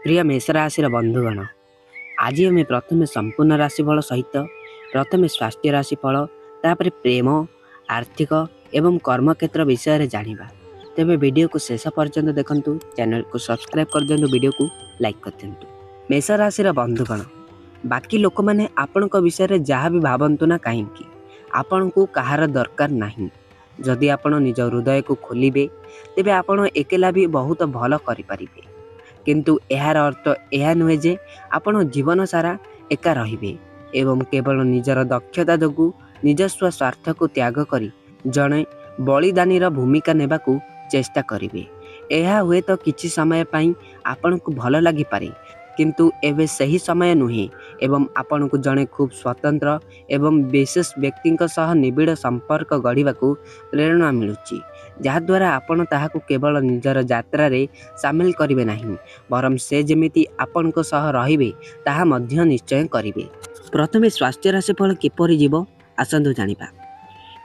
प्रिय मेष राशि बंधुगण, आज आम प्रथम संपूर्ण राशिफल सहित प्रथम स्वास्थ्य राशिफल तापर प्रेम आर्थिक एवं कर्मक्षेत्र विषय जानिबा। तेबे वीडियो को शेष पर्यंत देखंतु, चैनल को सब्सक्राइब कर दियंतु, वीडियो को लाइक कर दियंतु। मेष राशि बंधुगण, बाकी लोक माने आपनक विषय जहाँ भी भावंतु ना कहीं आपण को कहार दरकार नहीं। जदि आपण निज हृदय को खोलिबे तेबे आपण एकेला भी बहुत भल करि परिबे। किंतु यार अर्थ यह नुहे जे आपण जीवन सारा एका रहिबे एवं केवल निजर दक्षता जोगु निजस्व स्वार्थ को त्याग करी जड़े बलिदानी भूमिका नेबाकू चेष्टा करिवे। यह हुए तो किछि समय पाई आपण को भल लगी पारे, किंतु एबे सही समय नुहे एवं आपण को जड़े खूब स्वतंत्र एवं विशेष व्यक्ति सह निबिड़ संपर्क गढ़िबाकू प्रेरणा मिलुची, जहाद्वारा आपण ताहाकू केवल निजर यात्रा रे सामिल करिवे नहीं, बरम से जेमिति आपण को सह रहिबे ताहा मध्य निश्चय करिवे। प्रथमे स्वास्थ्य राशिफल किपरि जीव आसंतु जानिबा।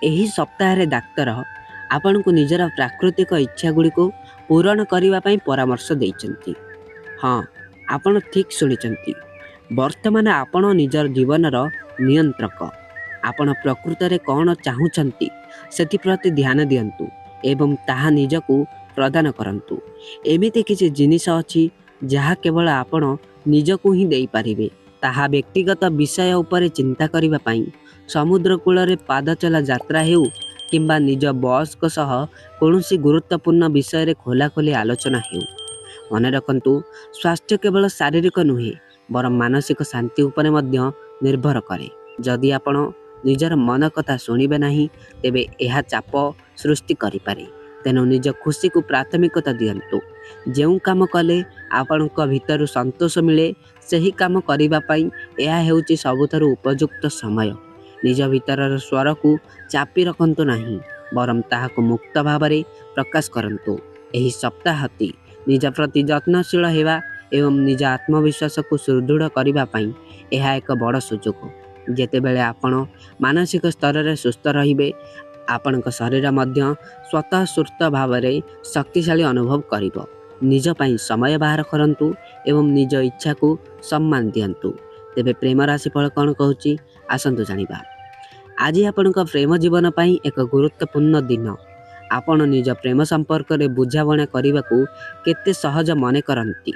एही सप्ताह रे डाक्तर आपण को निजर प्राकृतिक इच्छा गुड़ी को पूरण करिवा पई परामर्श देइचंती। हाँ, आपण ठीक सुनिचंती। वर्तमान आपण निजर जीवनर नियंत्रक। आपण प्रकृत रे कौन चाहुचंती सेति प्रति ध्यान दियंतु एवं ताहा निजकू प्रदान करंतु। एमिति किछि जिनिस अछि जहा केवल आपण निजकू ही देई पारिबे। ताहा व्यक्तिगत विषय उपरे चिंता करिबा पई समुद्र कूल रे पाद चला यात्रा हेउ किंबा निज बॉस को सह कोनोसी गुरुत्वपूर्ण विषय रे खोलाखोली आलोचना हेउ। मन रखंतु, स्वास्थ्य केवल शारीरिक नुहे बरम मानसिक शांति उपरे मध्य निर्भर करे। जदि आपण निजर मन कथा शुणिबे नहीं तेबे यह चाप सृष्टि करि पारे। तेनु निज खुशी को प्राथमिकता दियंतु। जेउ काम कले आपणक भितरु संतोष मिले सही काम करिबा पई यह हेउची सबुथारु उपयुक्त समय। निज भितरर स्वर को चापी रखंतु नहीं, बरम ताहाको मुक्त भावरे प्रकाश करंतु। एही सप्ताहती निज प्रति यत्नशील हेबा एवं निज आत्मविश्वास को सुदृढ़ करिबा पई यह एक बड़ सुजोग। जेतेबेले आपण मानसिक स्तर रे सुस्थ रहिबे, आपणक शरीर मध्य स्वतः सुस्थ भावरे शक्तिशाली अनुभव करिबो। निज पई समय बाहर करंतु एवं निज इच्छा को सम्मान दियंतु। तेबे प्रेम राशिफल कौन कहूची आसंतु जानिबा। आज आपणक प्रेम जीवन पई एक गुरुत्वपूर्ण दिन। आपण निज प्रेम संपर्क रे बुझाबणा करिबाकू केते सहज मने करंती।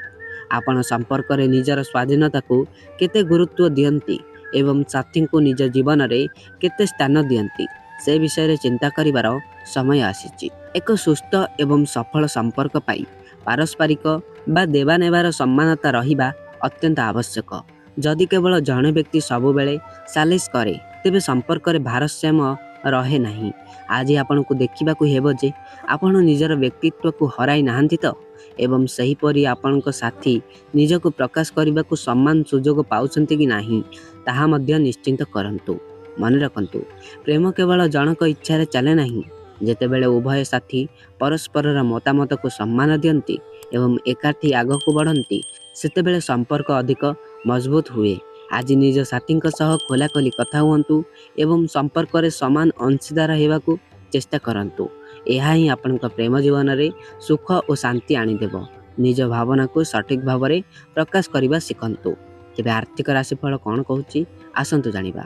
आपण संपर्क रे निजर स्वाधीनता को केते गुरुत्व दियंती एवं साथी को निज जीवन रे केते स्थान दियंती, से विषय रे चिंता करिवार समय आसीची। एक सुस्थ एवं सफल संपर्क पाई पारस्परिक बा देवा नेबार सम्मानता रहिबा अत्यंत आवश्यक। जदि केवल जणे व्यक्ति सबु बेले सालिस करे तेबे संपर्क रे भारसाम्य रहे नहीं। आज आपण को देखिबा को हेबो जे आपण निजर व्यक्तित्व को हराई नाहंती तो, एवं सही परी आपण को साथी निज को प्रकाश करने को सम्मान सुजोग पाउछंती कि नहीं ताहा मध्य निश्चिंत करंतु। मन रखंतु, प्रेम केवल जनक इच्छा रे चले नहीं। जेतेबेले उभय साथी परस्पर मतामत को सम्मान दियंती एवं एकाठी आग को बढ़ंती सेतेबेले संपर्क अधिक मजबूत हुए। आज निज साथी सह खोलाखोली कथा हुअंतु एवं संपर्क रे समान अंशीदार हेबाकू चेष्टा करंतु। यह ही आपनक प्रेम जीवन रे सुख और शांति आनीदेव। निज भावना को सठिक भाव में प्रकाश करने शिखंतु। तेबे आर्थिक राशिफल कौन कहूची आसंतु जानिबा।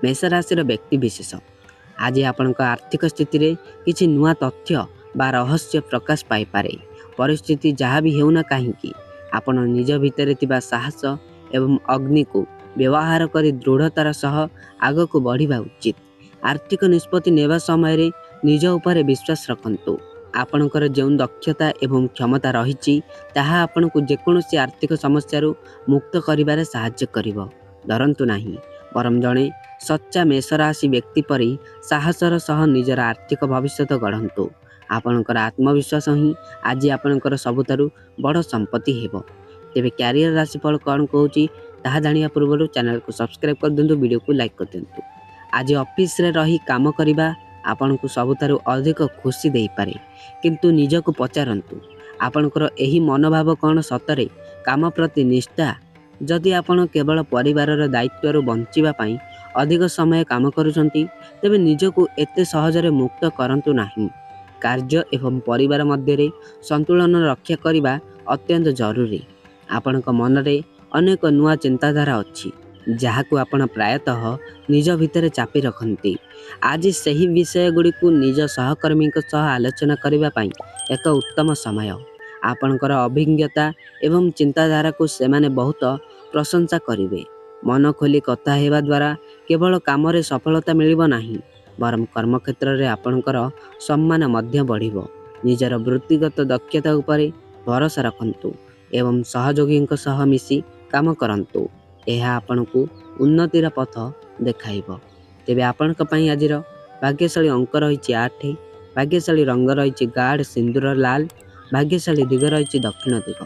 मेष राशि व्यक्ति विशेष, आज आपनक आर्थिक स्थिति रे किछि नुआ तथ्य बा रहस्य प्रकाश पाई पारे। परिस्थिति जहाँ भी हेउना काहींकी आपण निज भितर थिबा साहस एवं अग्नि को व्यवहार करी दृढ़तार सह आग को बढ़िबा उचित। आर्थिक निष्पत्ति नेबा समय रे निज उपरे विश्वास रखंतु। आपणकर जो दक्षता एवं क्षमता रही ताहा आपण को जेकोसी आर्थिक समस्या मुक्त करिबारे साहाय्य करिवो। डरंतु नहीं, बरम जणे सच्चा मेष राशि व्यक्ति परी साहसर सह निजर आर्थिक भविष्य गढ़ंतु। आपणकर आत्मविश्वास ही आज आपणकर सबुतारु बड़ संपत्ति हेबो। तेबे कैरियर राशिफल कौन कहूची ताहा जानिया पूर्व चैनल को सब्सक्राइब कर दिंतु, वीडियो को लाइक कर दिंतु। आज ऑफिस रे रही काम करिबा आपण को सबुतारु अधिक खुशी देई पारे, किंतु निज को पचारंतु आपणकर एही मनोभाव कौन सतरे काम प्रति निष्ठा। जदि आपण केवल परिवार दायित्व बंचिबा पई अधिक समय काम करुछंती तेबे निज को एते सहजरे मुक्त करंतु नहीं। कार्य एवं परिवार मध्य संतुलन रक्षा करिबा अत्यंत जरूरी। ଆପଣଙ୍କ ମନରେ ଅନେକ ନୂଆ ଚିନ୍ତାଧାରା ଅଛି, ଯାହାକୁ ଆପଣ ପ୍ରାୟତଃ ନିଜ ଭିତରେ ଚାପି ରଖନ୍ତି। ଆଜି ସେହି ବିଷୟଗୁଡ଼ିକୁ ନିଜ ସହକର୍ମୀଙ୍କ ସହ ଆଲୋଚନା କରିବା ପାଇଁ ଏକ ଉତ୍ତମ ସମୟ। ଆପଣଙ୍କର ଅଭିଜ୍ଞତା ଏବଂ ଚିନ୍ତାଧାରାକୁ ସେମାନେ ବହୁତ ପ୍ରଶଂସା କରିବେ। ମନ ଖୋଲି କଥା ହେବା ଦ୍ୱାରା କେବଳ କାମରେ ସଫଳତା ମିଳିବ ନାହିଁ, ବରଂ କର୍ମକ୍ଷେତ୍ରରେ ଆପଣଙ୍କର ସମ୍ମାନ ମଧ୍ୟ ବଢ଼ିବ। ନିଜର ବୃତ୍ତିଗତ ଦକ୍ଷତା ଉପରେ ଭରସା ରଖନ୍ତୁ ଏବଂ ସହଯୋଗୀଙ୍କ ସହ ମିଶି କାମ କରନ୍ତୁ। ଏହା ଆପଣଙ୍କୁ ଉନ୍ନତିର ପଥ ଦେଖାଇବ। ତେବେ ଆପଣଙ୍କ ପାଇଁ ଆଜିର ଭାଗ୍ୟଶାଳୀ ଅଙ୍କ ରହିଛି 8, ଭାଗ୍ୟଶାଳୀ ରଙ୍ଗ ରହିଛି ଗାଢ଼ ସିନ୍ଦୁର ଲାଲ, ଭାଗ୍ୟଶାଳୀ ଦିଗ ରହିଛି ଦକ୍ଷିଣ ଦିଗ।